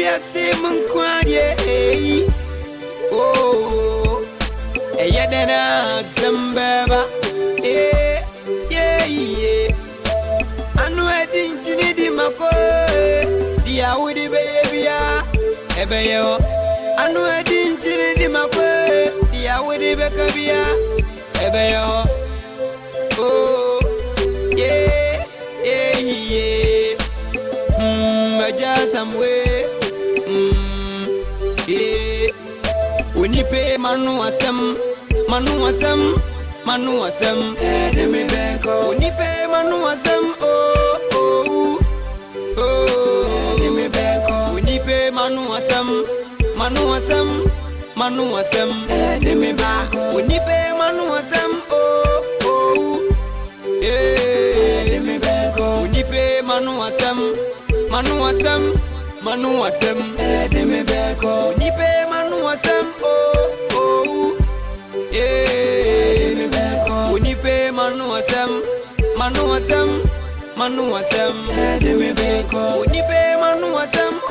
we are same quiet. Oh, yadana sambaba. Yeah. I know I didn't need him. Dia woody baby. Ebeyo. I know I didn't need him. Dia woody baby. Ebeyo. Oh, yeah. Just some way. Yeah. When you pay Manu Asam. Demi Beko. When you pay Manu Asam. Oh. Demi Beko. When you pay Manu Asam. Demi Beko. When you pay Manu Asam. Oh. Yeah. Demi Beko. When you pay Manu Asam. Demi Beko. Nipe Manu Asam. Oh. Yeah. Demi Beko. Nipe Manu Asam. Demi Beko. Nipe Manu Asam. Oh.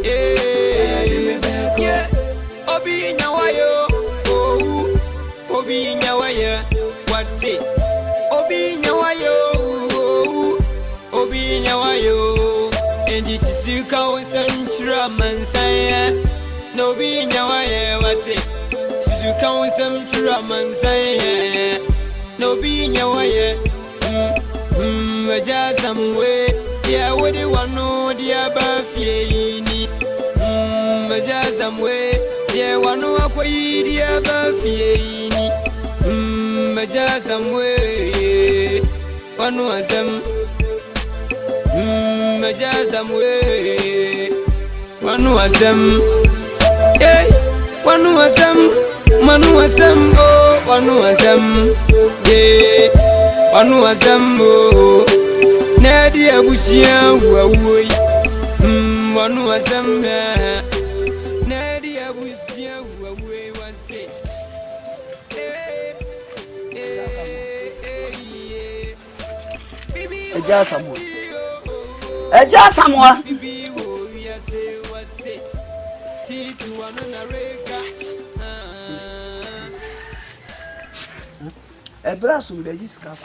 Yeah. Demi Beko. Obi nyawayo. Oh. Obi nyawayo. What it? Obi nyawayo. Obi nyawayo, and this is you can central mansaya. No be nyawaye, what it? You can central mansaya. No be nyawaye, just some way. Yeah, what do you want? No, dear Buffy, just some way. Yeah, one no aquay, dear Buffy, just some way. One was some. Majazam way. One was them. Hey, one was them. Manu was them. Oh, one was them. Yeah, one was them. Oh, Nadia Bushia. One was them. Nadia Bushia. One day. Hey, just someone. Just someone. A blast will be this car.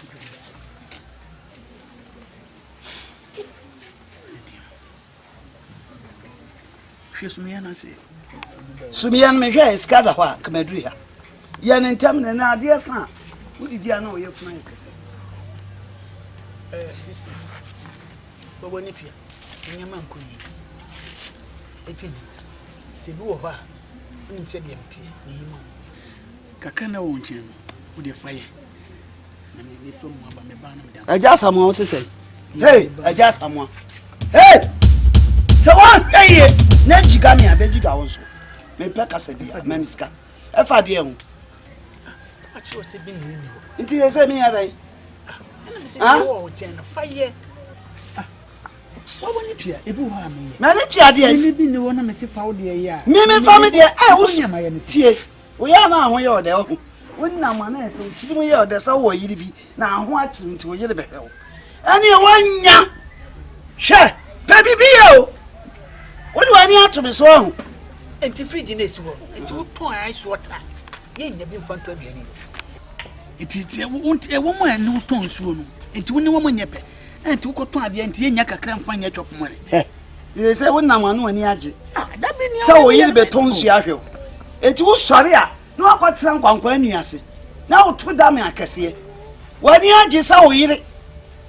She's me and I say, Sumian Measure is Cadahua, Comadria. Yan and Tamina, now, dear son. Who did you know your friend? Sister. But when if you, your man could be a penny, Sibu, who said empty, Kakana won't you with your fire. I just someone say, hey, I just someone. Hey, so one, hey, Najigami, I bet you also. May Pecasabia, Memiska. If I dear, what you was being in you. It is a mere. Ah, fire. What will you hear? If you have me, Manager, dear, you be the one of Mr. Faudia. Mimi family, dear, I was my tea. We are now where you're there. When no one else, we are the so you be now watching to a little bit. Anyone, young, sure, baby, Bio. What do I need to be so? And to feed in this world, and to point ice water. You ain't been fun to be. It is a woman who turns room, and to woman yep, and to go to the Antiaka can find your chop money. You say, when no one when yaji. That means so you'll be tons yard. It was sorry, no, but some when you see. Now, 2 damn I can see. When yaji saw you,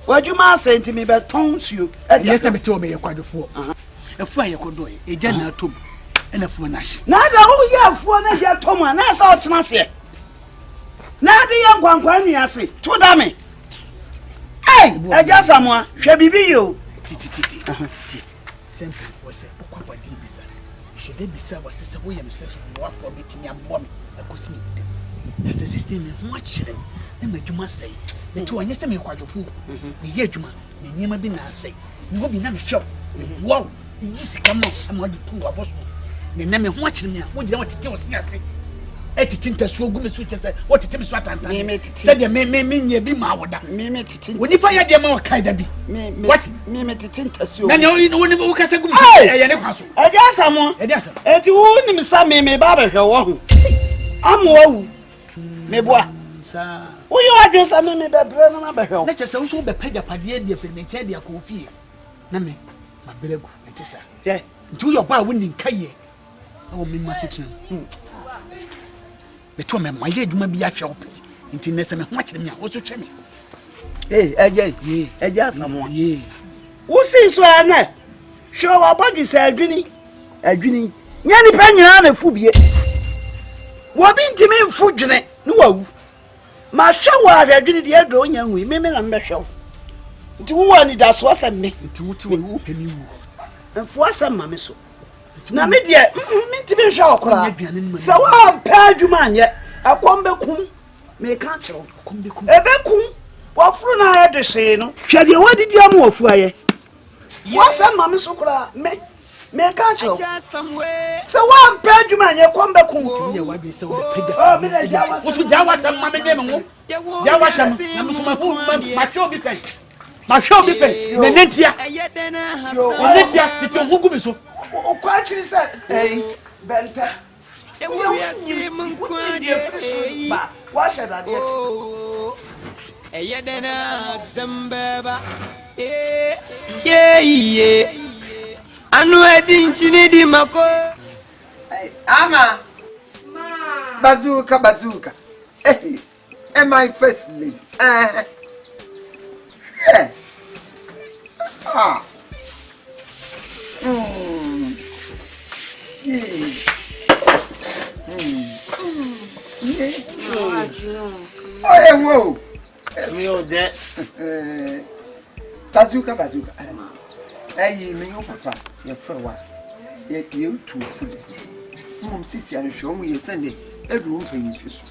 what you must say to me, but tons you. Yes, I told me you're quite a fool. A fire could do it, a general tube, and a funash. Now, the whole year for a year, Thomas, that's all to say. Now the young one when you see, 2 damn. Hey, I just someone, shall be you. Titi. Send for say, Papa Dibisa. She did be served as a William says, what for meeting your bomb, a cosmic. As a system, watch them. Then you must say, the 2 and yes, I'm quite a fool. The year Juma, you never been I say, you will be not a shop. Wow, you just come on, I'm not the 2 of us. The name of watching me, what you want to tell us, yes. etitinta so ogu me so chese what titim so atanta said ya me nye bi ma woda me titinta woni fa ya de ma wakai da bi what me titinta so na woni wo kasa gu me ye ne kwaso eja asamo eti wo ni msa me ba ba hwe wo ho amo wu me boa sa wo yo adwo sa me be bre no ma ba hwe na chese wo so be pagya pade de fe me che de akofie na me ma beregu etisa ye ntu yo ba woni nkaye o me masetuna beto me ma ye adwuma bi ahwe ope nti nese me ho akire me a wo so twa me eja asamo wo sin so ana hwe wa body sa adwini nya ni pa nyina na fu bie wo bi ntimi mfu dwene ne wawu ma hwe wa adwini de do nya nwi me na mbehwe nti wo ani da so asem me nti wuti wo pemi wu mfu asem ma me so na me de me ntimi hwe okora se wa pa adwuma anye akombe kum me ka kiro kombe kum ebe kum wo furu na ya de hwe no hwe de wadidi am wo fu aye wo asem ma me so kora me ka kiro se wa pa adwuma anye kombe kum ye wa bi se wo pagya me de jawa wo to jawa sam ma me de me ho jawa sam na me so ma hu ma hwe obi pen ma hwe obi pen me nentia tete ho gu mi so kwa chiri se benta wo wi asi mun kwa de frisu ba wa shada de eyedena sembeba ye anu edinchini di mako ama bazuka am I first lady whoa. Me o de. Bazuka. Hey, me yo papa, your friend wa. Ye too food. Sisi and show me ye Sunday. Room paying fish.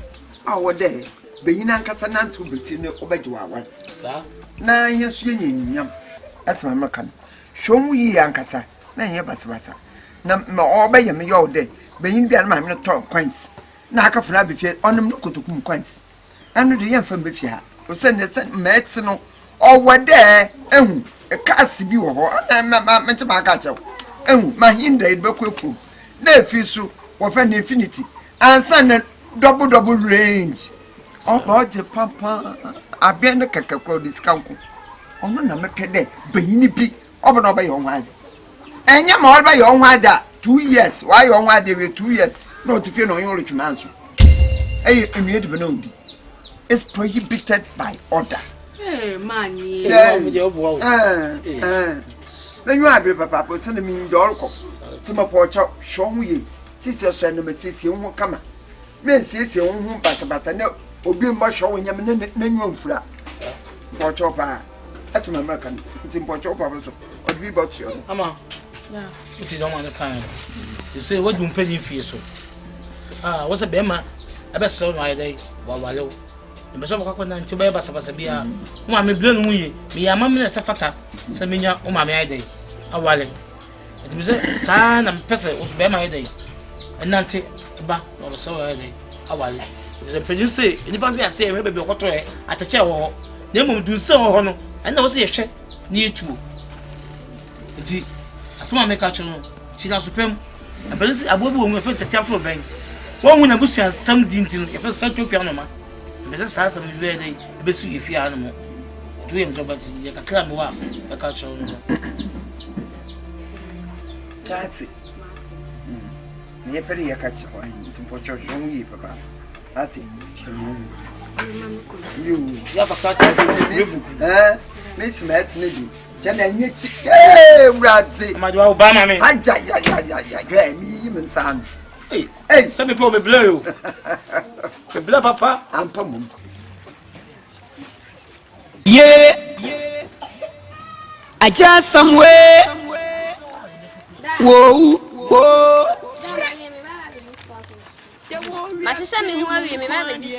Our day. Be in Ankasa Nantu between Obeja one. Sir. Na yes, yam. That's my macan. Show me Ankasa. Na ye basabasa. Na obey me your day. Be in the man not talk coins. Na ka funa be fear on them to kum coins. And the young from Bifia. O send the medicine or what there. A cast be or my catcher. My hinder it boku. No fish of an infinity. And send double range. Oh, but the pampa. I been the cacaco discount. Oh, no, I'm a day. Benny big over by your wife. And you're more by your wife 2 years. Why your wife they were 2 years? Not if you know your rich mansion. Hey, and you don't know. It's prohibited by order. Hey, man, then you are papa, but send me in your cock. Some of our chop, show me. Sister, send them a sister who come. Men says your own pass, no, or be more showing them in the flat. Watch your pa. That's my American. It's in Portugal, or be bought you. Ama, it's in one kind. You say, what do you pay for so? What's a bema? I best sell my day while Mbe so makwa na nti ba basa bia mo me blue no ye me ya mamne se fata se menya o ma me ai dai awale enti me se sa na mpese o be ma ai dai enante ba no so ai dai awale me se pejin se ni ba bia se me be okoto e atache wo na mum dun se wo ho no na wo se ye hwe ni etuo enti asoma me ka cho no ti na so pem abeli se abobi wo mu fe tete afro ben wo hu na busu asam dintin e fe sa topia no ma Mr. Sasa Mivede, Bessu, if you animal. Do him to but you can cram up a culture. That's it. Near Petty, I catch one. It's in Portugal, show me, papa. That's it. You have a cut. Miss Matt, Niddy. Jan, yeah, Radzi. My Obama, me, even son. Hey, some people me blow. The blood, papa, and Pum. Yeah, I just somewhere. Whoa. My sister, me who are me, my baby.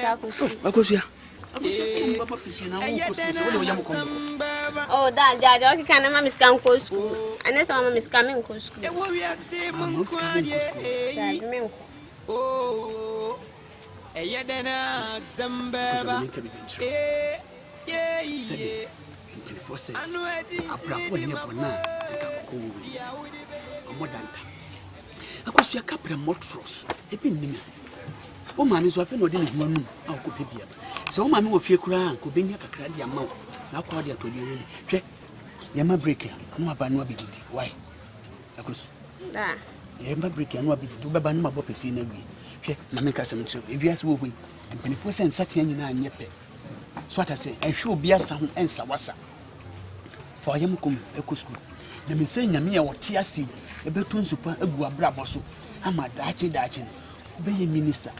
Oh, that Judge, can a mamma's come to school. And this mamma is coming to school. Eyedena Zambeba. Yeah. For say, I brought one here for now. A modanta. I was your captain Motros, a pin. Oh, man, is often or didn't know. I'll copy here. So, man, will fear cry, could be near a cranny amount. Now, Claudia to you. Yama breaker, no about no ability. Why? I was. Yama breaker, no ability to Baban Mabopin every. Mamma Casamento, if you ask who we, and 24 cents Saturday and Yepe. So what I say, I should be a son and Sawasa. For I am come a school. The Messiah Yamia or TSC, a betun super, a guabrabosu. I'm a dachin, obey minister.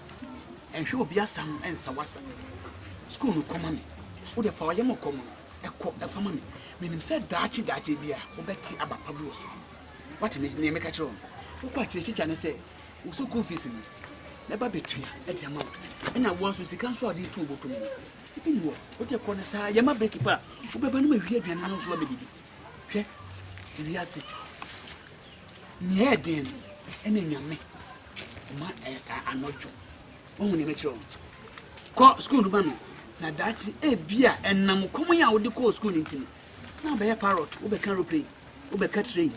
And she will be a son and Sawasa. School will come on me. Would the for Yamo come a court a family. Meaning said dachi beer, or Betty about Pablosu. What makes me make a throne? What is it? And say, so confusing me. Never betray at your mouth. And I was with the council of the two to me. What you call a side, Yama break it up. Who be banning me here and announce what we did. We are sick. Near then, and in your me. I'm not sure. Only make sure. Call school to mammy. Now that's a beer and I'm coming out with the course school into me. Now be a parrot, Uber carry, Uber cut train.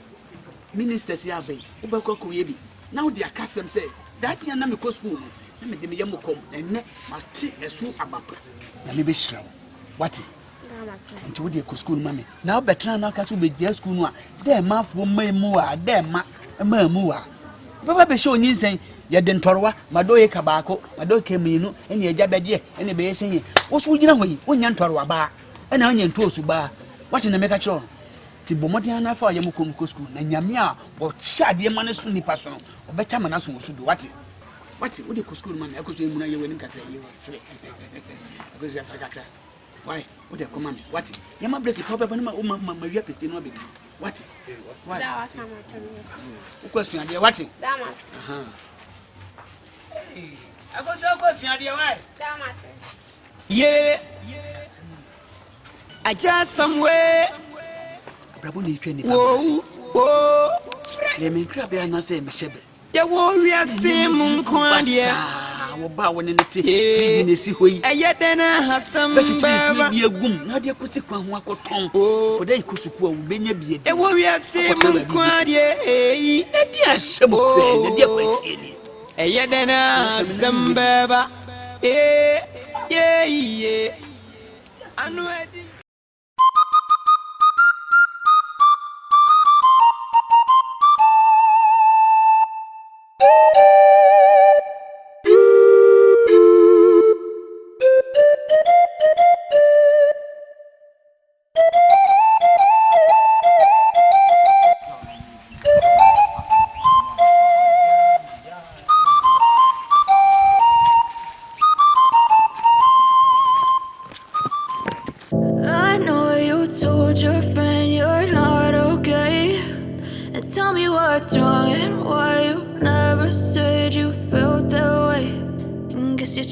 Ministers Yabe, Uber Cocoyebi. Now the custom say that you are not school. Let me give me your come and net my tea as soon about. Let me be sure. What? And to the school money. Now, better now, Castle be just school. There, ma for me more, there, ma, more. Papa showing you saying, you didn't torwa, my doy cabacco, my doy came in, and your jabba, and the bay saying, what's would you know when you torwa bar, and onion toast bar? What in the make a show? Tibomotiana for Yamukum school, and Yamia, or shad your money soon person, or better manasu should do what? What would you school money? I could say when you went you say, because you're a why? What a command? What? You might break it proper when my rep is not big. What? Why? Question, dear, what? I got your question, dear, why? Yeah, I just somewhere. Braboni training. Whoa, let me grab your answer, Michelle. The warrior Simon Quandia. Bow in the tea in the sea. I yet then has some be a woman, not your pussy one wako tongue. For they could support Benya be a warrior Simon Quandia. Yes, some a yet then has some baba. Yeah. I know it.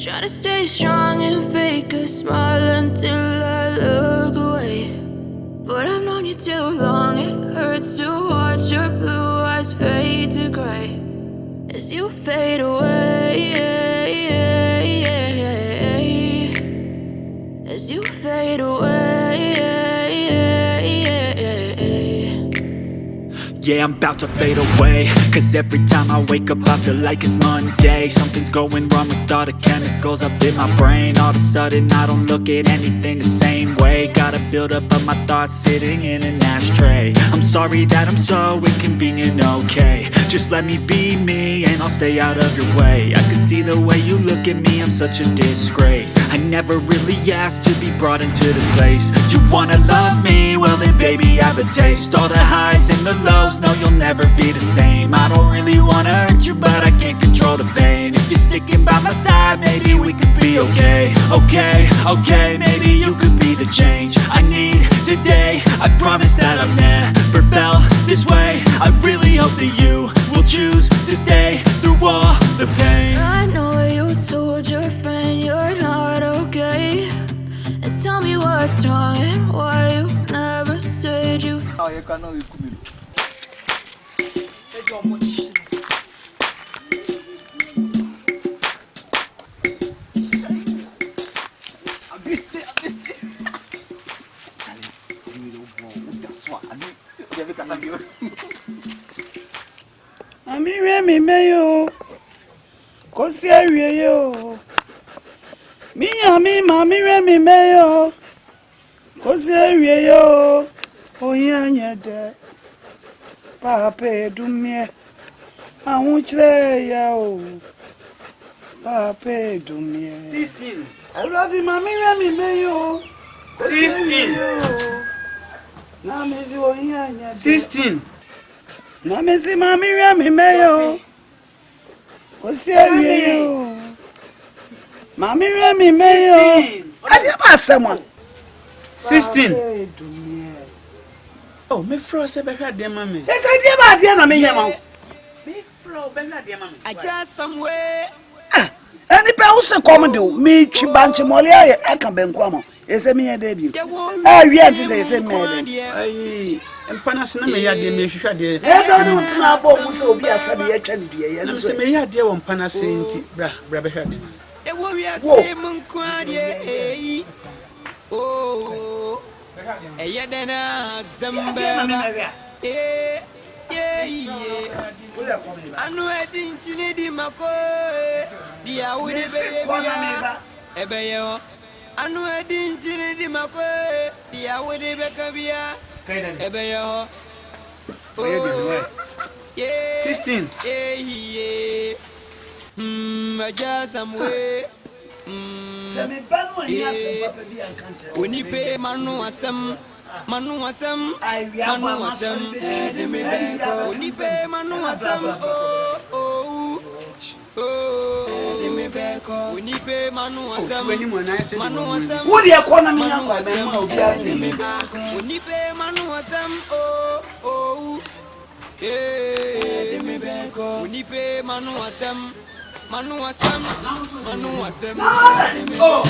Try to stay strong and fake a smile until I look away. But I've known you too long, it hurts to watch your blue eyes fade to gray as you fade away, as you fade away. Yeah, I'm about to fade away, cause every time I wake up I feel like it's Monday. Something's going wrong with all the chemicals up in my brain. All of a sudden I don't look at anything the same way. Gotta build up of my thoughts sitting in an ashtray. I'm sorry that I'm so inconvenient, okay. Just let me be me and I'll stay out of your way. I can see the way you look at me, I'm such a disgrace. I never really asked to be brought into this place. You wanna love me? Well then baby have a taste. All the highs and the lows, no you'll never be the same. I don't really wanna hurt you but I can't control the pain. If you're sticking by my side maybe we could be okay. Okay, maybe you could be the change I need today. I promise that I've never felt this way. I really hope that you will choose to stay through all the pain. I know you told your friend you're not okay, and tell me what's wrong and why you never said you. Ami remi meyo. Kosi awie yo. Mi ami mami remi meyo. Kosi awie yo. Oya nyede. Papa edumie. Ahunchre ya o. Papa edumie. 16. Already mami remi meyo. 16. Na mezi oya nyede. 16. Na mezi mami remi meyo. Kosi awie yo. Mami remi meyo. Adi ba semwa. 16. Oh, me fro se be hwa de ma me. Yes, I dey ba de na me yema. Me fro be hwa de ma me. Aja somewhere. Any pe wo se kom de me twi banche mole aye aka benku am. Ese me ye de bi. Wi anti se ese me de. Ai, empana se na me ya de me hwehwa de. Ese no tina abo mu se obi asabe ye twa ne due ye Na no se so. me ya de wo empana se nti bra be hwa de ma. Ewo wi ase mun kwade oh eyedena zamba anu edin chini di mako dia wudi be bia ebeye ho anu edin chini di mako dia wudi be kabia ebeye ho 16 aja samwe Se me ban mo ni ase papa bi ankanche. Onipe manu asem manu asem de me beko onipe manu asem oh de me beko onipe manu asem Wo de economy yakwa be ma obi a de me. onipe manu asem oh de me beko onipe manu asem oh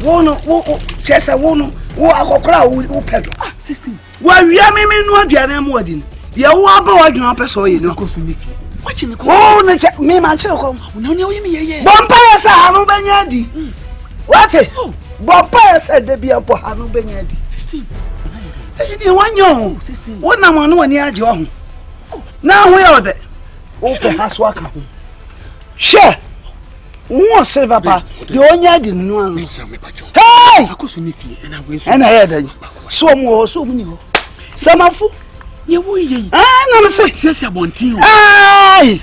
Wono wo chese wono wo akokora wo pedo 16 wa wia me nu aduane am wadi ye wo aba wadwuna peso ye no kosu mi fie wachi mi ko wo ne che me ma chire ko na ne wo yemi yeye bompa ya sa hanu benya di wati bompa ya sa de bia po hanu benya di 16 e di wanyo 16 wo na mo no wani age ho na ho ye ode wo pe haso aka ho she wo se papa de onya di nu anu hey akosu mi fie na we so ena ye dan so mu ni ho samafu ye wo yeye na me se siesia bontin ai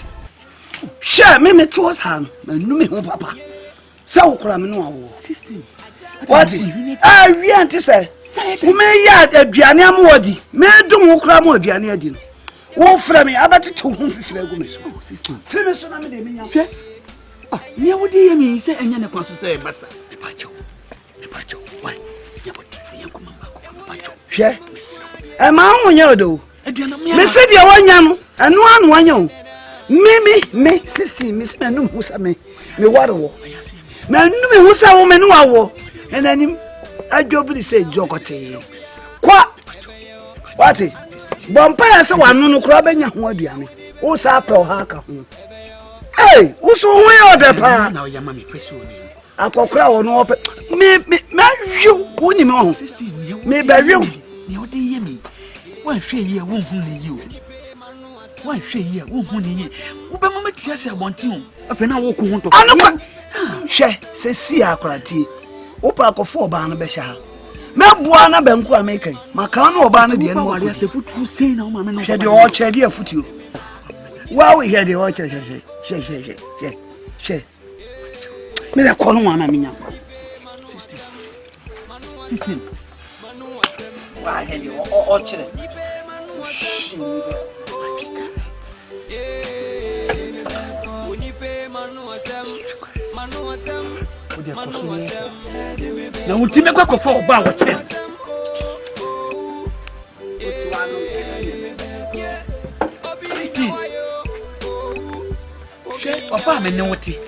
she me to us han na nu me ho papa se wo kura me no awo 16 what wi anti se wo me ya aduane am wodi me dum wo kura mo aduane adi no wo fra me abati to ho fifira gu me so 16 fira me so na me de me nya hwe me wo de yemi se enya ne kwanso se basa me pacho why ya bodi ye ko mama ko pacho hwe e ma ho nya odo aduane me se de wanya no anu anu wanya o me 16 me se me no hu sa me ware wo me nu me hu sa wo me no awo enanim adwobri se jokote kwa wati bompa ya se wanu no kura benya ho aduane wo sa pe o ha ka ho hey uso ho ye ode pa na o yama me fesu ni akokura wo no me hwe wo ni me ho 16 me ba hwe ni o de yemi wa hwe ye wo hu ni yi o wa hwe ye wo hu ni yi wo be mama tia se abontin o afa na wo ko ho to anu kwa hwe se si akorati wo pa akofo ba no be sha me bua na banku amekan maka no oba no de no wale se futu sei na o mama no hwe de o che de afutuo wa we hwe de o che she me da kono wana minya 16 wa hwe de o chere na utime kwa kofa oba wo che Papa me ne wote.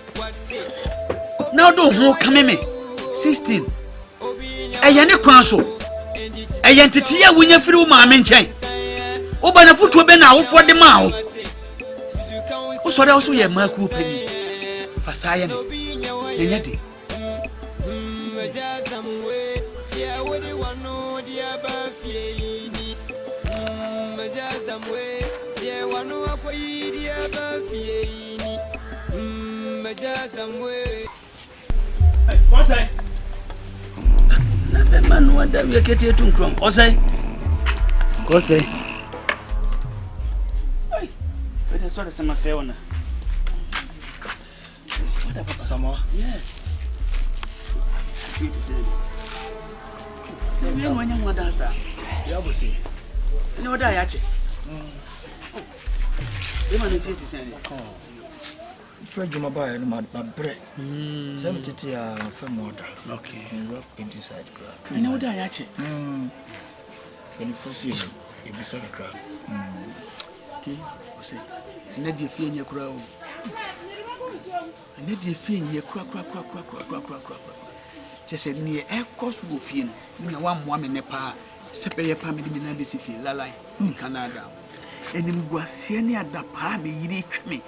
Now do ho kame me. 16. Eye ne kwan so. Eye ntete ya wunya firi wo maame nchen. Wo ba na foto be na wo fo de ma wo. Wo so da wo so ye ma ku pani. Fa saye me. Enya de. What's that? Man, what do we get here to come? What's that? What's that? Hey, what is that? Some say on. What about some more? Yeah. It is. Maybe when you want to answer. Yeah, we see. You know what I actually. You want to feel to say. Fred Jumaba and my bread. 70 for murder. Okay. And rough inside. I know that actually. 24 season. You be 7 crab. Okay. Say, and let you feel in your crow. And let you feel in your crack. Just said near air cost wolf in. One woman in a pa. Separate your family in this if you lie in Canada. And in Guasiani at the palm, you me.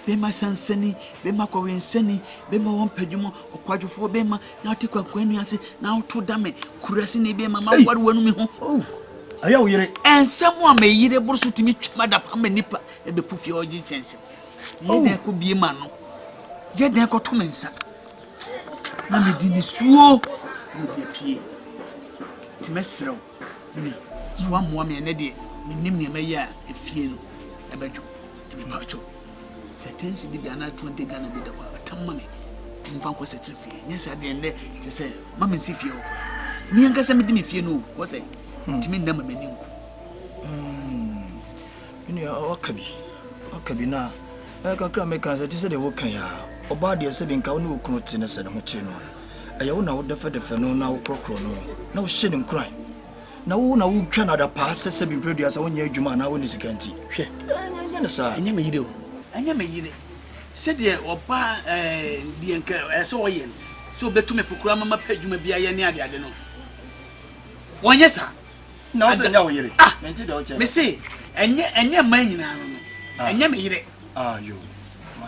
Bema Sanseni, Bema Covinseni, Bema one pedumo, or quadrufour Bema, now take a queniancy, now to dame, Curasini Bema, what won me home. Oh, I owe you, and someone may eat a bursu to meet Madame Amenipa and the puffy or change. Oh, there could be a man. Yet there got 2 minutes. Mammy didn't swoop with the pea. Timestro, swam woman and Eddie. Minimum ya a few a bedroom to be pacho. Certainly, the Ghana 20 Ghana did a money in Vanco Settle fee. Yes, I didn't to say, Mamma Sifio. Me and Cassam if you know, was it? To me, number menu. You know, okay, now. I can make us at the work. Or body a saving cow no clothes in a set of machino. I own out the federal now procrono. No shilling crime. Na wo na wo twa na da pa sese bi produce a wonya adwuma na woni sikanti hwe anya ne sa anya me yire o anya me yire se de oba de enka ese oye so betu me fukura mama pa adwuma bia ye ne ade no wonya sa na wo se nya wo yire nti de o che me se anya ma nyina no anya me yire yo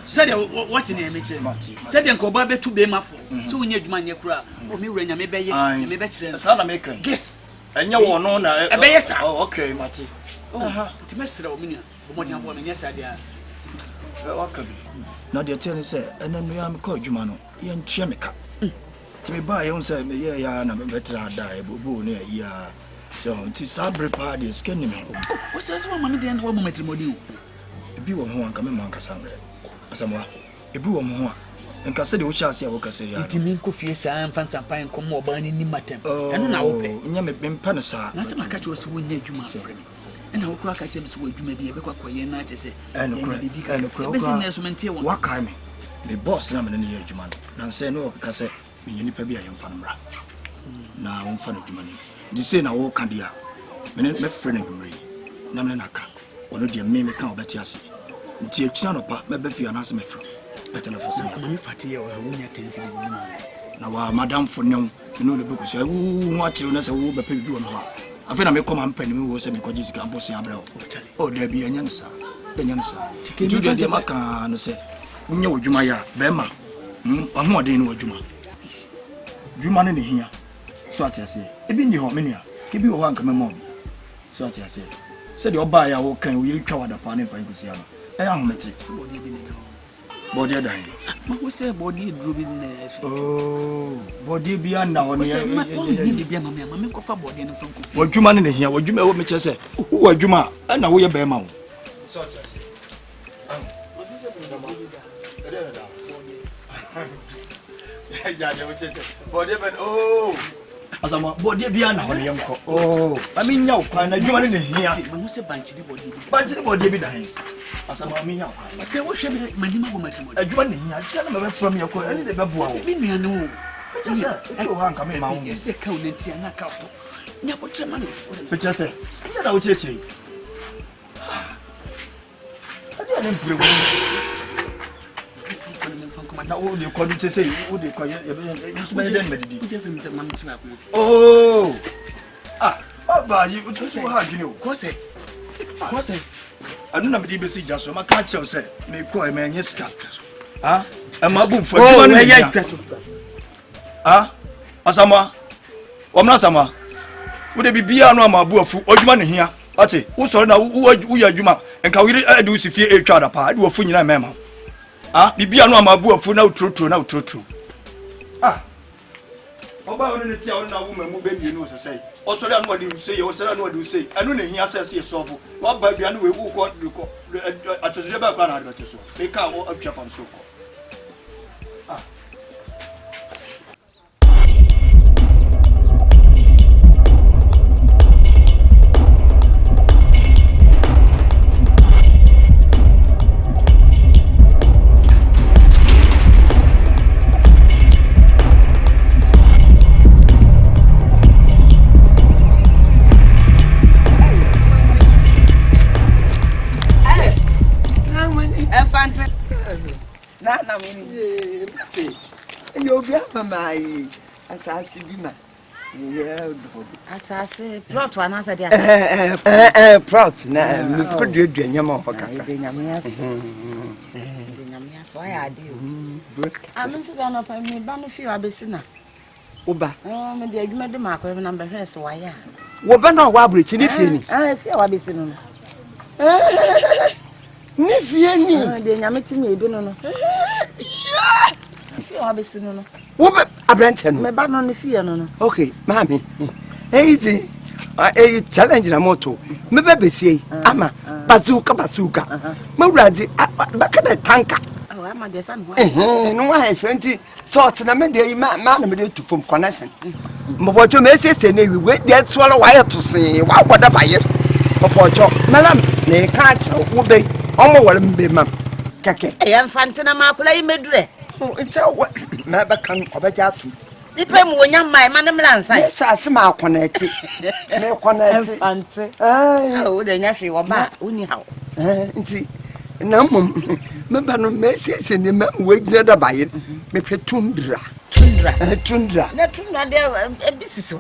se de what in me che se de enka oba betu be mafo so wonya adwuma nya kura o me wura nya me be ye me be kire sa na me kan yes enya wo no na oh okay mate ti mesra o minia o mo ti abo me nyesa dia wakabi na de tell say enanu ya me ko adwuma no ye ntwe me ka ti me ba ye unsa me ye ya na me betra da e bobo ne ya so ti sabre pa de scan me o se so mama de na wo mo matrimodi o ebi wo ho anka me man kasa mre asamwa ebi wo ho a nka se de wo chase a wo kase ya ti min ko fie sa amfa sampan ko mo oba ni ni matem eno na wo pe nya me mpa ne sa na se maka che so wonya adwuma afre me ena wo kura ka che me so adwuma bi e be kwakoye na che se eno kura business man tie won waka me the boss na me ne ye adwuma na se no ka se me ye nipa bi a yemfa no mra na wo mfa no adwuma ni di se na wo ka dia me frɛ no nwumre na me na ka wono de me ka obeti ase nti ekina no pa me be fia na se me frɛ telephone mami fatiye wa wunya tensi ni na wa madam fonyo no le beko so wo atiro na se wo be pe bi wo no afa na me koma mpani mi wo se me koji sika boss ya bra o da bi anya nsa tu de maka no se nya wodwuma ya be ma aho ode ni wodwuma dwuma ne hia so atiase e bi ni ho me nua ke bi wo ho anka me mo so atiase se de oba ya wo kan wo yiri twa wada pa ne fa ikusia no e ya ho meti se body bi ni body dan ma wo se body dro bi na oh body bi ana ho ne ni bi mama me ko fa body ne fa ko wadwuma ne hia wadwuma wo me chese wo wadwuma ana wo ye be ma wo so atiase ja wo chese body ben oh asama body bi ana ho ne yemko oh ami nya wo kwa na dwuma ne hia ma se banchi di body bi dan asama mi nya wo se wo hwe bi manima go matimo adwuma ne hia chia na me be from yakọ ani de be boa wo mi nua ne wo chese e wo han ka me ma wo se ka wo ne tia na ka wo nya ko trema no chese nya na wo chechiri ade ane mpire wo na wo de ko de say wo de ko you so den medidi Oh. Aba you to so hard you know. Ko se Anu na me di besi jaso ma ka chew say me ko e me anye ska. E ma bu fo di ma no ya. Asama. Omna sama. Wo de bibia no ama bu afu odwuma ne hia. Ate wo so na wo ya adwuma enka wiri adu sifie etwa da pa ade wo fu nyina mema. Bibia no ama bu afu na utrotro na utrotro. Oba woni ne tia woni na wo mamu be mi no so say. Osori anu ade usay, osori anu ade usay. Anu ne hia say say so wo ba bia no we wo ko atosire ba kwa na ade beto so. E ka wo atwa pam so ko. Mamai, Asante Bima. Asase, plot one as a plot. Now, we could do Yamma. Why I do. I'm going to go up and me ban a few abysina. Uba. Oh, my dear, you made the mark of number here, so I am. Wabana Wabridge, if you I feel abysina. If you the Yamiti may be no. If you abysina. What a Brenton? My ban on the fear, no. Okay, mammy. Easy. A challenge in a motto. Maybe say, Ama, bazooka. Muradi, back at the tanker. Oh, I'm a dear son. No, I have 20 sorts and I made the man to form connection. But what you may say, we wait there to swallow wire to say, what would I buy it? Madam, they can't obey. Almost what be, ma'am. Kake. I am Fantina Macula Medre. Oh, it's a what? Never come over to. The pem when young my madam Lansa. Yes, I see my connected. No connected. Oh, the Yashi or back, anyhow. No, remember no messages in the man wages by it. Maybe tundra. Tundra. That tundra there a business.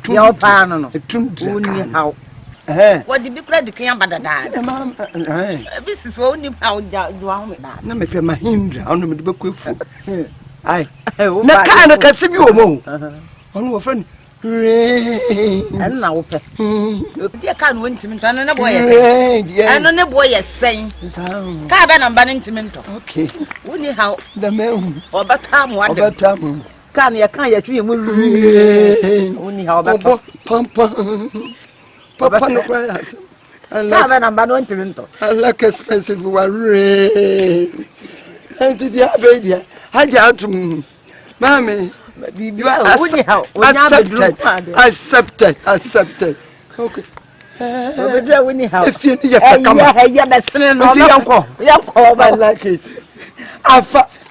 Your pan, tundra. How? What did you play the camp at that? This is only how do I want that. No, make my hindra on the book with food. Aye, no kind of can see you more. On friend. And now, dear can't win to me, and a boy, and on a boy is saying, Cabin and banning to mentor. Okay, only how the man or but time what about time. Can you can't yet dream only how about Papa no prayers. Cabin and banning to mentor. I like expensive one. And did you have idea? I got to Mammy. Accepted. Okay. If you come, I like it.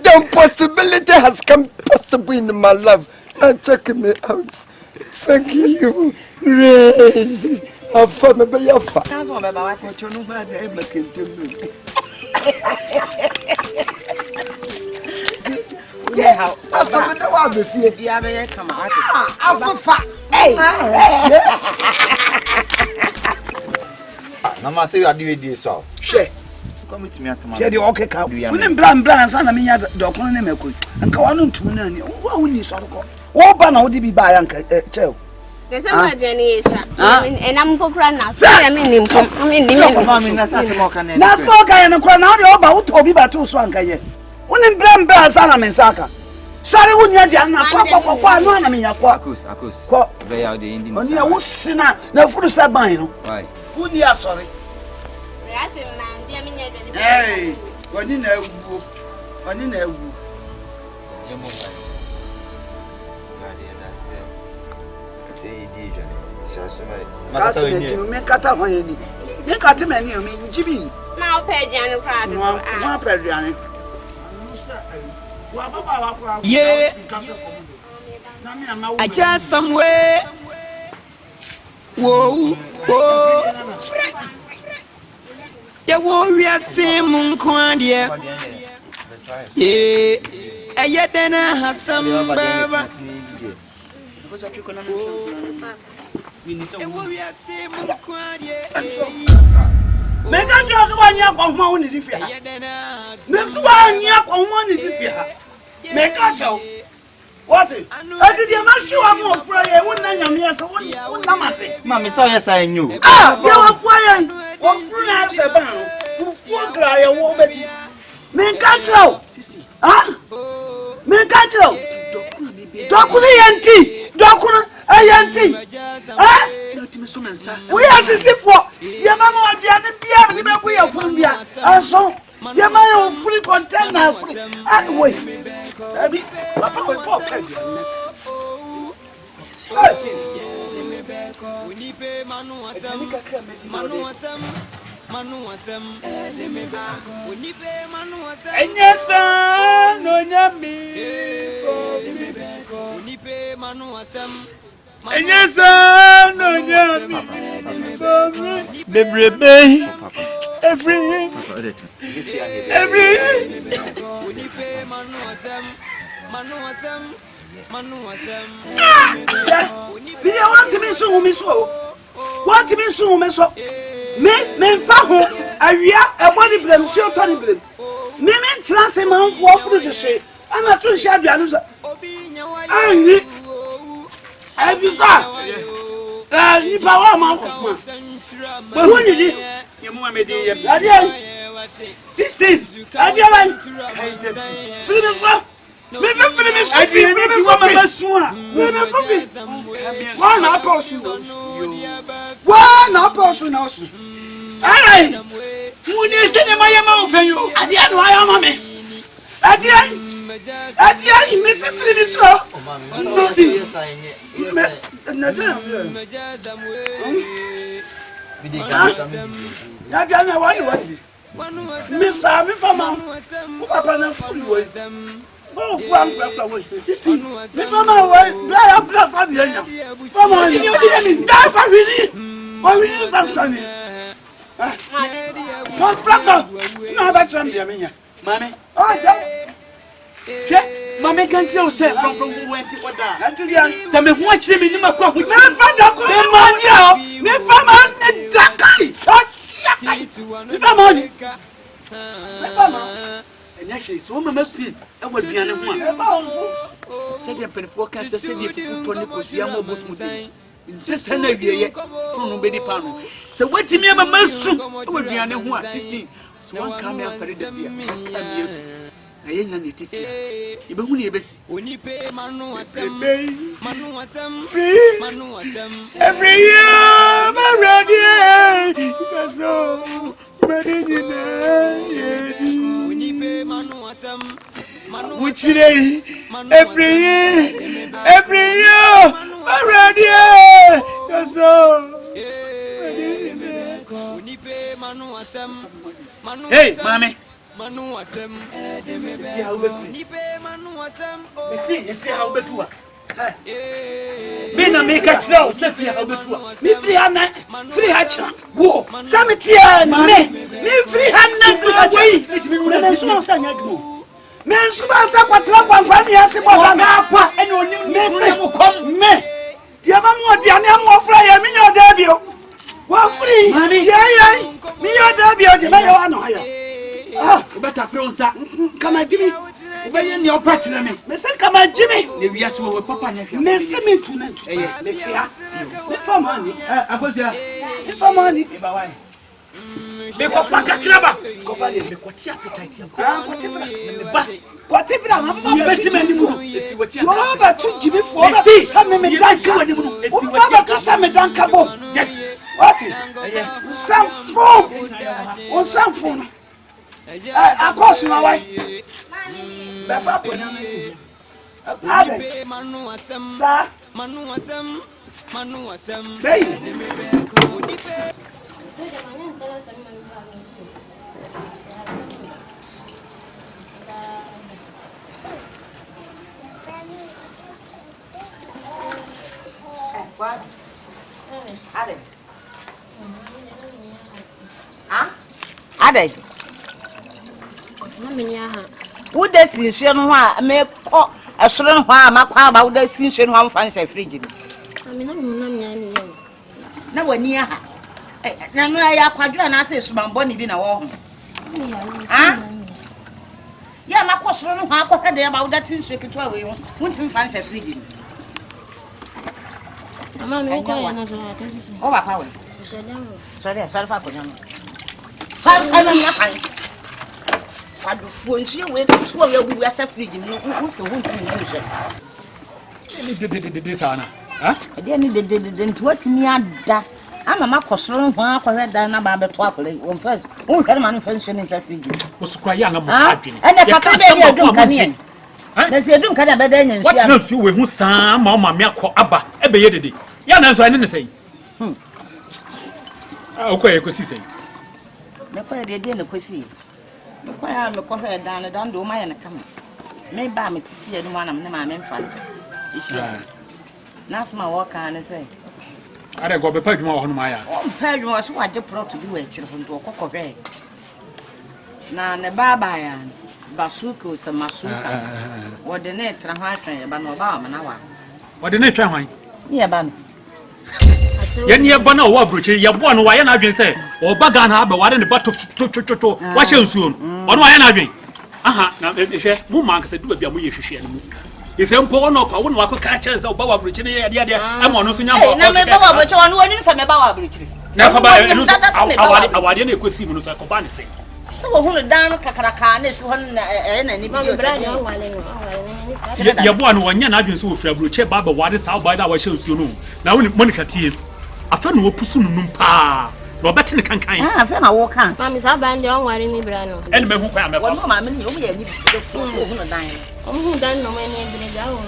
The possibility has come possibly in my life. Now check me out. Thank you. I'll find me by your father. That's what you know about the Emma can do. Yeah, I'm from the one with you. Yeah, come on. I'm for fat. Hey, Mama, say you are doing this, so. Share. Come with me at my. Share the okay cow. We didn't bland, son. I mean, you're the economy. And go on to me. What will you sort of call? What banner would be by Uncle Tell? There's some generation. And I'm for grandma. I mean, that's more kind of crown. Now, about to be about 2 swanka. When in Bran Salaman Saka. Sorry, when you're young, I mean, Akus. They are the Indian. Only I was sinner, no food sabine. Why? Who are sorry? Hey, when you know, make cut up my head. Make cut him and you mean Jimmy. Now, Pedian, Pedian. Yeah, I just somewhere. Whoa, the warrior same Munquandia. yeah, yeah, then I have some baba. Make a just 1 year of money if you have. This 1 year of money if you have. Make a show. What? I did you not show up more prayer? Wouldn't I? Yes, what? Mammy, so yes, I knew. Ah, you are flying. What friends about? Who for cry a woman? Make a show. Ah, make a show. Doctor, ayanti. Ah, we are the for your mamma, Diana, Bia, we are from Bia. And so, your man fully content now. Ah, wait. Papa will talk. And yes, no, yummy. And yes, no, yummy. Every want to be so. Want to be so, me faho awia eboni blem si otoni blem me trance man fo ofru de se ana to sha aduanu so ani ebisa ni pa wa ma ko ma bo ni di yemu me di yem adia 16 adia wan film fo me se film so me wa ma suwa me kopi wa na posu wa na posu na so alright mu ni se ne mayama open you adia no ayama me adia me se film so 16 na do adia na wani me sa me fama papa na furi wo oh, Frank, sister, me mama way, blah blah for the anya. Mama, you didn't die for really. Why we use that sunny? What Frank? No, that's on the anya. Mommy. Oh, yeah. Mommy can't show say from who went to what that. Some watch him in my coffee. Never find out. Never man the Dakai. Never money. And actually, so mama see, I would be an one. Said the penny forecast, said if you put Nicosia Mobus Musi. Insist, Henry, from nobody pound. So what to me, a mason would be an one 16. So one come here for the I ain't an native. You be only a best. Every year, my radio. So, which day? Every year, my radio. So, hey, mommy. Manu asem see if you have betua me na make a chow if you have betua me free hand free hacha wo samitia me free hand free hacha it me so say nyadmo me so sa kwatra kwankwan ya se bo na apa ene onim me se mo kom me dia ma mo dia ne mo fra ya me nya da bio wo free yeah me ya da bio de me ya wa no ya ah, better Fronza. Come on, Jimmy. Obey in your partner. Miss come on, Jimmy. If yes, we will papa. Miss me to next year. For money. I was there. For money. Because I can't go for it. What's your appetite? Whatever I'm investment. You are about to Jimmy for the some me dance. Some don't come. Yes. What? Some phone. On some phone. I course my wife. What? Ade. Mami ni aha. Would they see she no me ko asoro no ha makwa ba would they see she no ha mfa nse fridge ni. Ami na mu na nya ni ye. Na wani ha. Na no ya kwadura na ase subambo ni bi na wo ho. Ah? Ya makwa asoro no ha akwa de ba would that tin shake to away ho. Wontim fa nse fridge ni. Mama me ko ya na so ya kasi. O ba pa we. Sorry fa ko nyama. Fa na nya pa. Fadu fonchi we to we gu asa fridge ni wo se wontim ni hwe. De sana. Ha? Ade ni de ntwatimi ada. Ama makosoro ho akwa da na ba beto akole. Won first. Won hwe man first ni sa fridge. Wo sukra ya ngam adwene. Ene kakra be ya dum kane. Na se dum kane be da nya nsia. What no fi we hu saa ma ma me akọ aba e be ye dede. Ya na nso ene ne sei. Okoye ko si sei. Me ko de ne kwesi. Me ko ya me ko hwe dan do ma ya na kama. Me ba me tisi ya dum anam ne ma me mfa. Ishia. Nasma waka ne sei. Are go be padwuma wo no ma ya. O padwuma so waje product bi wa chire ho kokko hwe. Na ne baba ya basuka o samasuka. Wo de ne tra ho atwen ba no ba ma na wa. Wo de ne twa hwan? Ye ba no. Yen ye ba na wo abrochi ye bo no wa ye na adwen se wo ba ga na aba wa de ne ba to wa hye nsuo no. Ono wa ye na adwen. Aha na hwe mu ma nkase du ba mu ye hwehwe no. Ise mpo no pa wo no akọ kire se wo ba wa abrochi ne ye de ama no so nya mo. Na me ba wa abrochi wonu woni se me ba wa abrochi. Na pa ba enu awade na ekosi mu no so ko ba ne se. So wo hunu dan kakraka ne se hon na na ni video se. Ya bo anu wanya na adwen so wo fira broche baba wade sa ba da wa hye nsuo no. Na wo ni monica tie. Afa no wo pusu nunum pa. Na obete ne kankan. Afa na wo kan. Mami sa ba ndi on ware mi bra no. Ene me hu kwa me fa. Wo ma me ni o ye ni so hunu dan. O hu dan no me ni bile ga wo.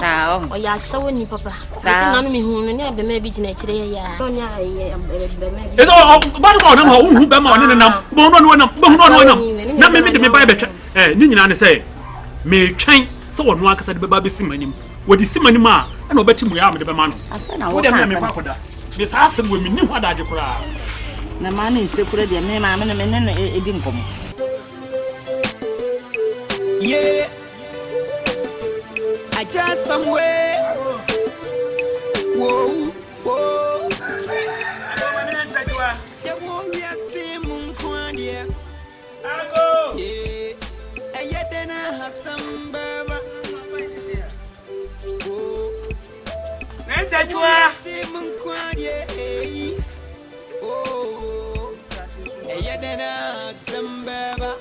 Sa o ya sawo ni papa. Sa na me hu no ne be me bi gina kire ya. Onya be me. Eso ba do na ma hu be ma ne nam. Bo no nam. Bo no nam. Na me de me ba be twa. Ni nyina ne say me twan se wo no akasa de be ba be simanim. Wo di simanim a na obeti mu ya me de be ma no. Wo de me kwa koda. Me sa asem wo me ni ho adaje kura. Na ma na nsekura de me ma me ne edi nkomo. Yeah, I just somewhere. Whoa, whoa. The warrior see moon quandia. Yeah, and yet then I have some baba. Whoa, see moon quandia. Oh, and yet then I have some baba.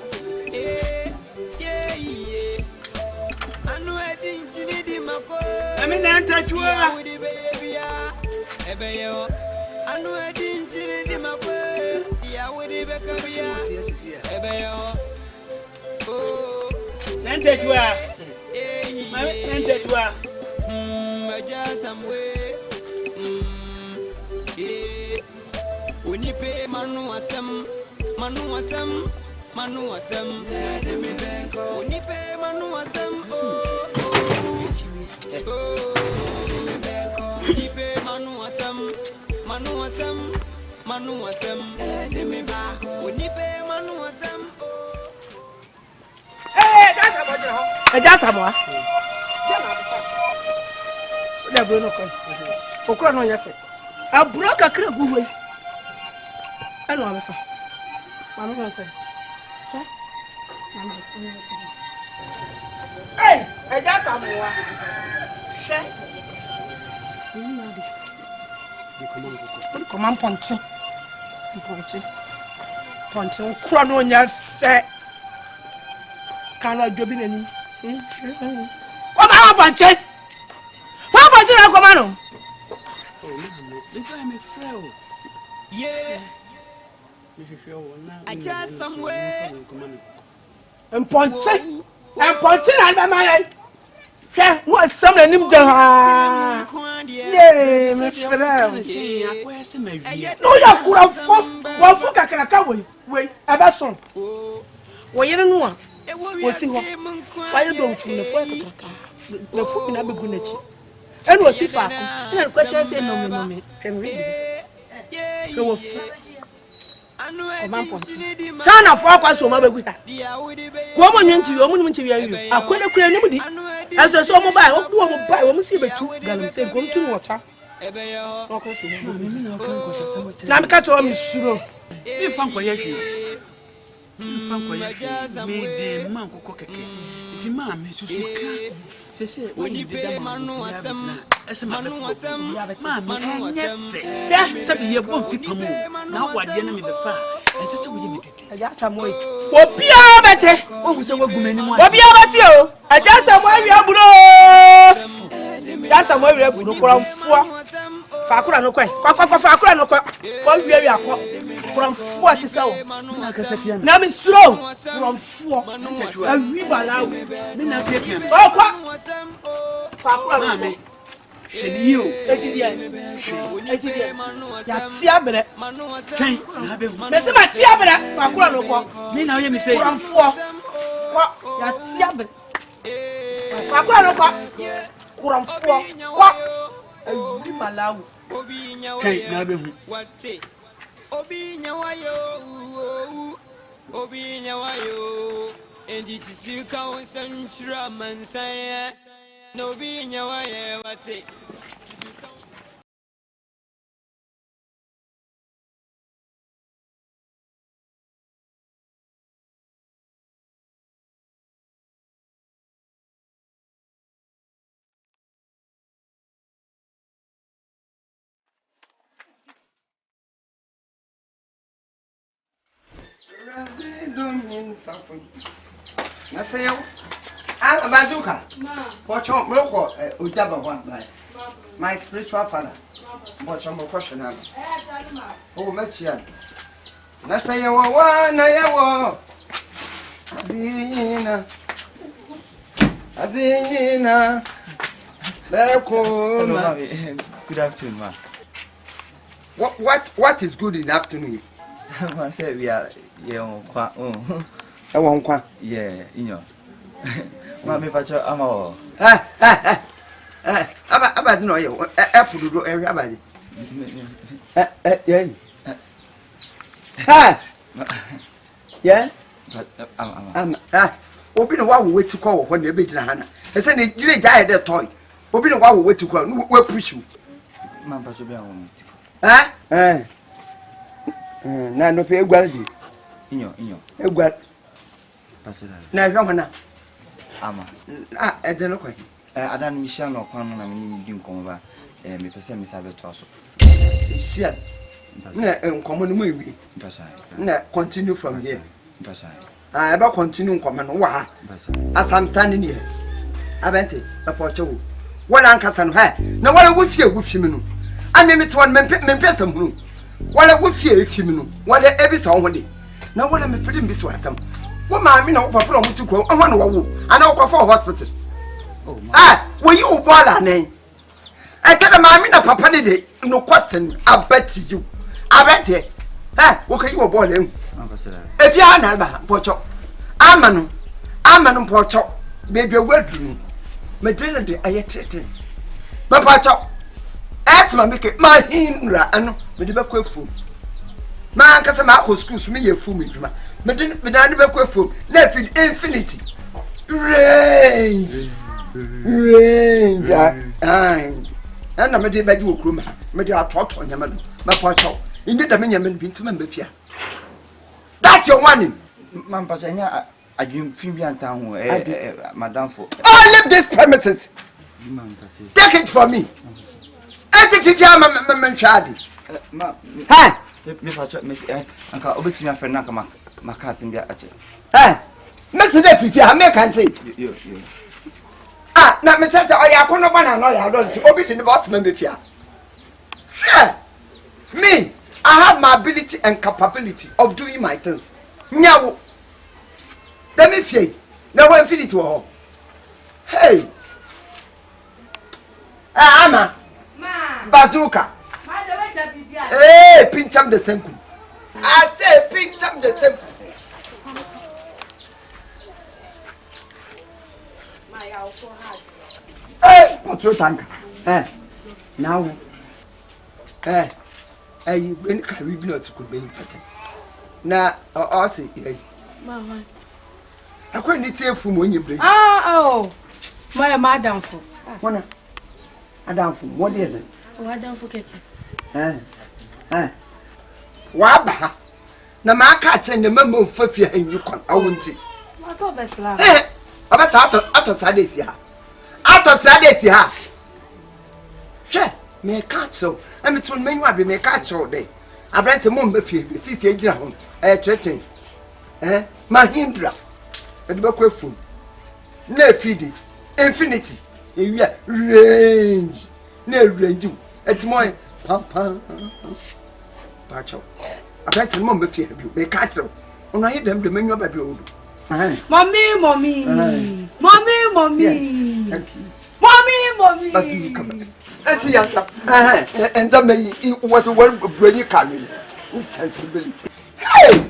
I mean, I touch you with the baby. Ebeyo, I know I didn't see my way. Yeah, with the back of ya. Ebeyo, oh, Nanta, you are. Nanta, you are. Just some way. When you pay Manu Asam, Manu Asam, Manu Asam. When you pay Manu Asam, oh. Manu asem demi ba onipe manu asem that's about it that's about le bro no kon okura no ya fe aburo kakra guwe anu amefa manu ko se that's about she come on ponche ukura no nya se kana jobi nani come on ponche na come on yeah I just somewhere ponche na be my hwe wo sam na nim da ha ye me frère no ya kura fo wo fo kakaka we abason wo yere no a wo si ho wa ye do fu ne fo kakaka na fu na be gu na chi eno si fa ko na ko che se no me hwe me read wo Command point. China for kwa so mabeguta. Ko mo nwenti yo mo nwenti wi awi. Akole kure ni mudi. Eso so mo bai, obu mo bai, wo mo si betu galam se gom tu water. Okay so mo mi na kan ko sa mo. Na me ka to mi suro. Mi fan ko ye hwe. Mi fan ko ye hwe. Me de man ko keke. Di ma me susu ka. Se oni de da manu asem. Ese ma manu asem. Ma me nyefe. Ya, se bi ye bon fi pamo. Na wade na me be fa. Ese se wo ye me tete. Aja samoy. Obia bete. O hu se wo gumani mu. Obia bete o. Aja samoy wi aburo. Ya samoy wi aburo koramfo. Fa akura no kwai. Kwa fa akura no kwa. Ko wi wi akọ. Koramfo ti se wo. Na kasa ti na me suro. Koramfo. Awi balawo. Me na pie. O kwa. Fa akura na me. Sheniyo. Etidia. Ya tia bere. Chen na be hu. Me se ma tia bere. Fa akura no kwa. Me na o ye mi se. Koramfo. Kwa ya tia bere. Fa akura no kwa. Koramfo. Kwa. Awi balawo. Chen na be hu. Obi nyawayo endi sisika onsanchura mansaya no bi nyawaye wate Nasayo. Ah, Bazuka. Watch on Moko, Ujaba one by my spiritual father. Watch on question. Oh, Machian. Nasayo, one, I Azina. Good afternoon, ma. What is good in the afternoon? I said we are I won't qua. Yeah, you know. Mammy Pacho, I'm all. About no, you apple do everybody. Yeah, open a while way to call when you're beating a Hannah. I said, you didn't die that toy. Open a while way to call, we'll push you. Mamma Pacho, be on. Na no pe egwaldi inyo egwal na hwamana ama ede no kwai adan mi sha no kwan na me di nkom ba me pese me sabe to aso sia na nkom no mu ewi na continue from here eba continue nkom no wa as I'm standing here abente afoche wo wala ankasa no ha na wala wo fie me no ameme to me pese mu wala wo fie efim no wala ebisa wo de na wala me pede mbi so asam wo ma me na wo papa mo tu kro ahwa no wo ana wo for hospital wo yi wo bola nan e tada ma me na papa ne de no question abati you abete wo kai wo bola en efi ana ba pocho amanu pocho bebe wadru me dele de ayetretens me pocho ma make ma hinra ano me de bekọ efum ma nkasa ma akọ school so me ye fum eduma me na de bekọ efum na feed infinity range na me de beji okuro ma me de atoto nyama do ma pacho indi da me nyama bi ntima mbafia that's your warning man pacho nya adwum film bi anta ho madam for leave this premises take it from me enti fifia ma nchadi ha me pacho me anka obetimi afre na kama makasi mbia ache me se de fifia me kan say yo na me say oya kono bana no ya don't obiti ni boss man be fia sure me I have my ability and capability of doing my things nyawo let me fie na wo infinity wo hey ama Bazooka. Hey, pinch up the sentence. I say pinch up the sentence. Hey, what's your tank? Now. You bring Caribbean to could be better. Na ɔsi yɛ. Mama. Akwa ni tie fu mo nyibre. Oh. My madam for. Wana. Adam fu mo de na. Madam for keke. Wa ba. Na ma aka che ne mama fafia anyi kon awonti. Ma so besla. Abasa ato sadesi ha. Ato sadesi ha. Hwe, me ka cho. Am to me nwa be me ka cho de. Abrante mo mba fie be sisi agira ho. Threatens. Ma hindra. E de ba kwafu. Na fidi. Infinity. Ewia range. Na range. Etimo pam. Pacho. Abrante mo mba fie bi. Me ka cho. Ono ayi dem de menwa ba bi odu. Mommy. Thank you. Mommy. Eti yanta. And that may what one bring you carry. Insensibility. Hey!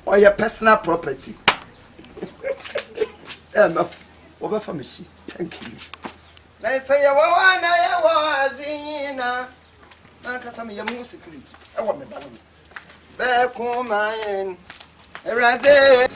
Or your personal property. Over for me. Thank you. Let's say you want Zina. Mancasami, your music. I want me back. Back home, I am. Eraze.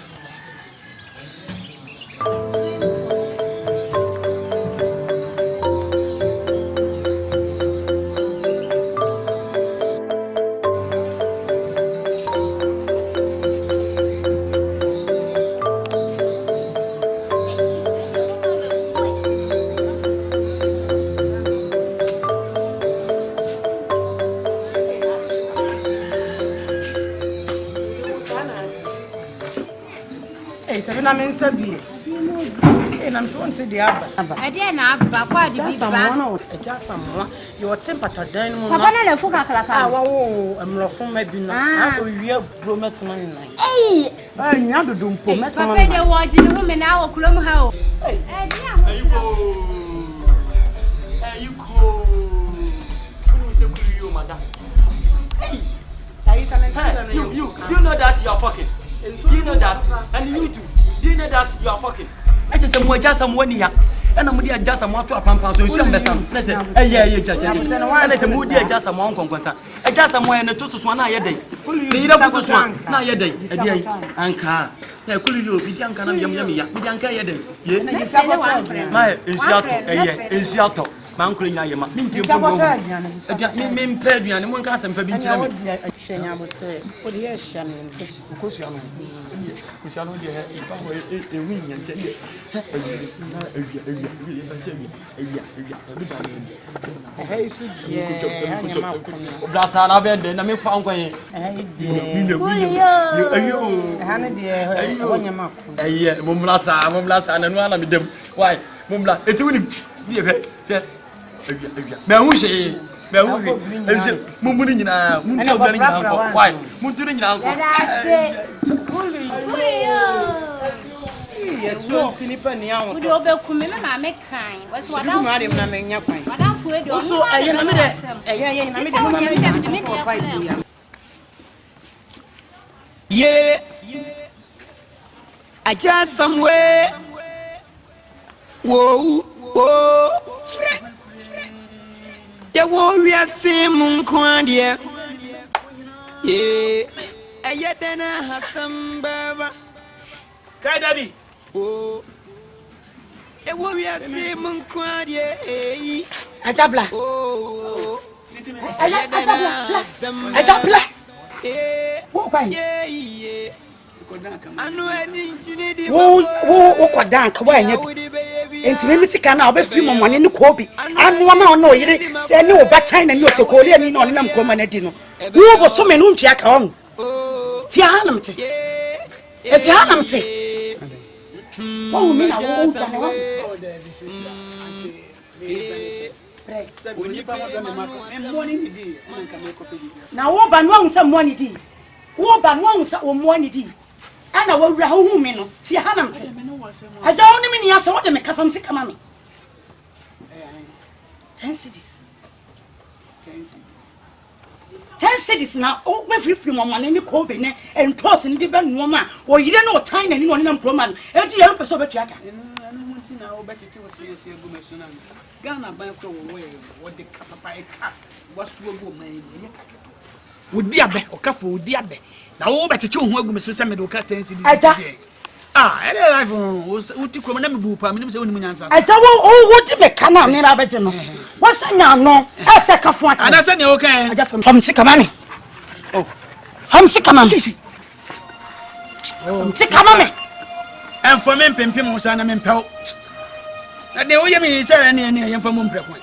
Na men sabi e na so nti de aba e de na aba kwa de bi ba e ja samwa yo tempata dan mu papa na le fu kakra ka wo emrofo ma bi no a owie bro metuma ni nan nya dodo mpo metuma papa de wo ji ni hu me na wo kurom ha o di ayuko kunu se kuru yo madam you do you know that you are fucking? Do you know that? And you too. Do you know that you are fucking? I just say mo jasa mo ni ya. And I'm dia jasa mo to apampa to nsu mbesa. Na say ja. And say mo dia jasa mo nkonkonsa. E jasa mo na to so na ye dai. Ni ira futo so na ye dai. E dia anka. Na kulu yo bi dia anka na yam ya. Bi dia anka ye dai. Ye. Ma ensu ato. Man kulu nya ye ma. Min pie bo bo. E dia min pɛ aduane mo nka asɛmpa bi nkyerɛ me. Hyenya bote. O de ye hya me Kosua no de e pa ho e wi nya nte de ewia fa se ewia bi da me hey su die anya ma ko brasa na be de na me fa nkwan die ayo hane die anya ma ko aye mumlasa na no ana me dem why mumla eti woni bi hwe ewia me hu hye me hu hwe ense mumuni nyina munti obani nyina nko why munti nyina nko so finipa ni awon wo de obekumi me ma me kan wase wadan ma de na me nya kwan wadan fu e de so aye na me de aye na me de mama me de fight ya yeah I just somewhere whoa the warrior say mun kwandie yeah ayedana hasam baba kai dabi oh the warrior say mun kwandie ajabla oh ajabla wo kodan ka wa nya enti me misika na obefiri momone ne kobi anu na ono yire se ne oba China ne otokoli ni no ne nam koma na di no wo bo so me no ntwa ka on fi hanamte e fi hanamte wo me na wo ntwa ne wo na wo ba no ansa money di wo ba no ansa wo money di ana wo wura hu me no fi hanamte aja woni me ni asa wo de me kafam sika ma me 10 cities na o me free momane ni ko be ne entos ni de be no ma o yire na o China ni no nam proma no e ji ya mpe so betu aka na wo betete wo siesie gu meso na Ghana ban ko wo de papa e ka wasu ogu man ye kaketo Wodi abe, okafo wodi abe. Na wo beteche ho agu me so se me do ka 10 cedi. Ele life uti krom na me bu pa me nim se woni munyansa. Aja wo wodi me kana me ba beje no. Wo sanya no, e se kafo ati. Ana se ne o kan. Aja fam sika mami. Oh. Fam sika mami. Sika mami. En fo me pempem ho sa na me mpɛw. Na de wo ye me se ne ye fam mprekwan.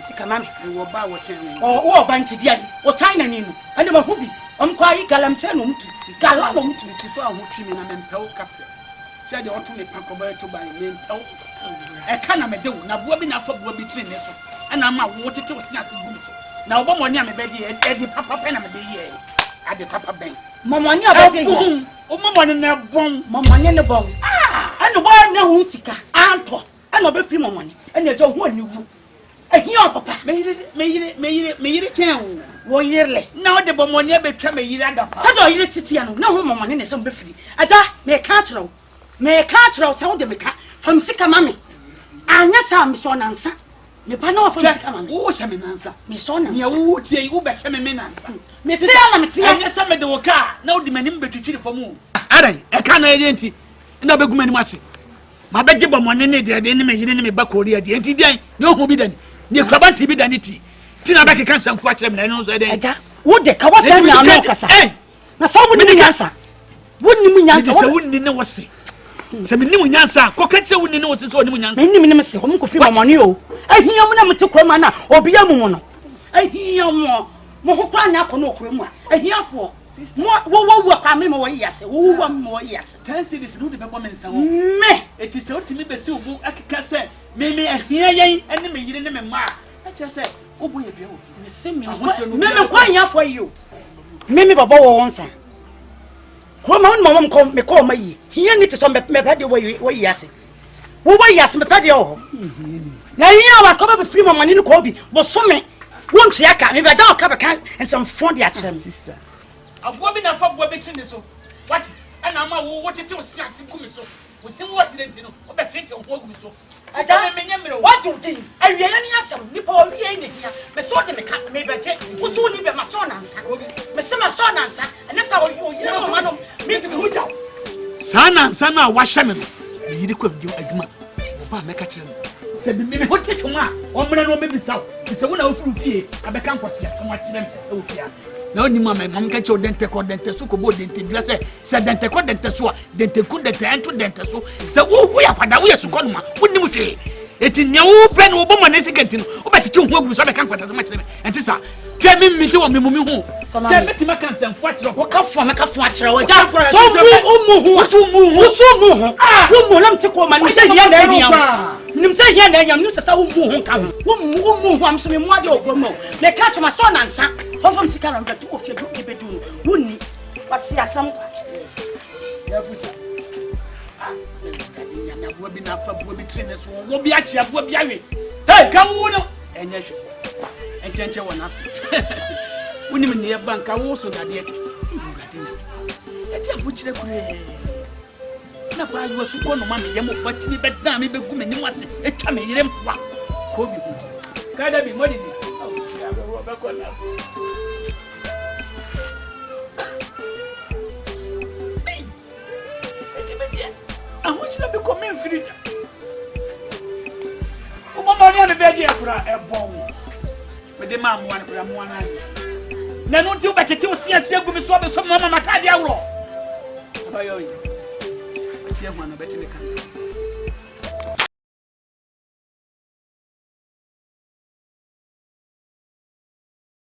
Sika mami. Wo ba wo chen. Oh, wo ba ntidi ai. Wo China ni no. Ande ma hubi. Kwa yi galamse no mtu. Gala no mtu sifa ho twi me na me mpɛw kafe. Se de oto me pakoba to ba me mpɛw. E kana me de wo na boa bi na fa boa bi tire ne so. Ana ma wo tete wo sia se gum so. Na wo mo ni am be de e di papa pe na me de ye. Ade papa ben. Mama ni aba de ye. O mama ni na bon. Mama ni ne bon. Ana bo na hu sika. Anto. Ana be fi mama ni. Ana je ho ani wu. Ehia papa. Me yire chen wo. Wo yirle. Na o de bo mo ni be twa me yire adafa. Sa do yire titia no. Na ho mama ni ne se be firi. Aja me ka kyerɛw. Me ka kyerɛw se wo de me ka. Fam sika mami. Anya sa me so nansa. Me pa na wa fam sika mami. Wo hye me nansa. Me so nansa. Ne wo tie wo be hye me nansa. Me se na me tie. Anya sa me de wo ka. Na o de manim betwitwiri famu. Adan, e ka na ye enti. Na be gumani ase. Ma be gye bo mo ne de ne me yire ne me ba korea de enti dan. Ne ohu bi dani. Ne kraba nti bi dani ti. Ti na be ke kan samfu a kyerɛ me na no so den. Aja, wo de ka wasa na no kasa. Na so wo ni nyansa. Wo ni mu nyansa. Se wo ni ne wo se. Se me ni mu nyansa, ko ka kyerɛ wo ni ne wo se so ni mu nyansa. Me ni se, ko fi mama ni o. Ahia mu na mete kroma na obi amu no. Ahia mo ho kwa nya ko no kroma. Ahiafo. Wo kwa me mo wo yase. Wo mo yase. 10 cities no de be bo me nsa wo. Me, eti se otimi be se obu akeka se me ahia yen ene me yire ne me ma. A kyerɛ se obu ye bia wo. Me se me kwa nya fo yi o. Me baba wo wonsa. Kroma won mama ko me ko mayi. Hia ni te so me pede wo yase. Wo yase me pede o. Na hia wa ko be free mama ni ko bi. Bo so me won tia ka me be da o ka be kan ensam fond ya kyerɛ me sister. Abo bi na fa bo be tine so. What? Ana ma wo tete o sia se gumi so. O sim wo tire ntino. O be fefe ho gumi so. Ada me nya mero. What you think? Awie na ni asem ni pa owie ni hia. Me so de me ka me be je. Wo so ni be ma so na nsa. Me se ma so na nsa. Ene sa o yire o ma no. Me de me hu jaw. Sa na nsa na wa hye me no. Yiri kwa adwuma. Ba me ka kire me. Se me ho tete mo a. O mra no me bisaw. Se wo na ofuru fie. Abeka nkwose ya. Se mo kire me. E wo fie. Na oni mama mam ka che o dente ko dente so ko bo dente dua se dente ko dente so a dente ku dente ento dente so se wo ya kwada wo yesu ko no ma wonni mu hwe eti nya wo pe no bo mane sikenti no wo betete hu agu so be kan kwata se ma kire me enti sa twa mi ti wo me mu hu twa me ti ma kan se mfo akire wo ka fo me ka fo akire wo ja so mu hu wo so mu hu wo mu lam ti ko ma ni se hia na hia nim se hia na hia nim se sa wo mu hu ka wo mu hu am so me mu ade ogbo mo me ka twa ma so na nsa fofam sika na ngati wo fie do ke bedu wonni wasi asam ya fusa na bo bi na fa bo bi trene so wo bi achi abo bi awe hey ka wo no enye hwe enchenche wona woni me ne banka wo so dade eche ngati na eti abo kire kure na ba yo su ko no ma me yemo batimi be dan me be gu me nim ase etwa me yire mpoa ko bi huti ka da bi modi ni ya ro be ko na so I'm watching the comment frida. O mama ni ame beje akura ebon. Me de mam wan kura mo wan. Na no ti o betete o sia gu mi so be so mama matade awro. Abayo yi. Ti e hu na beti me kan.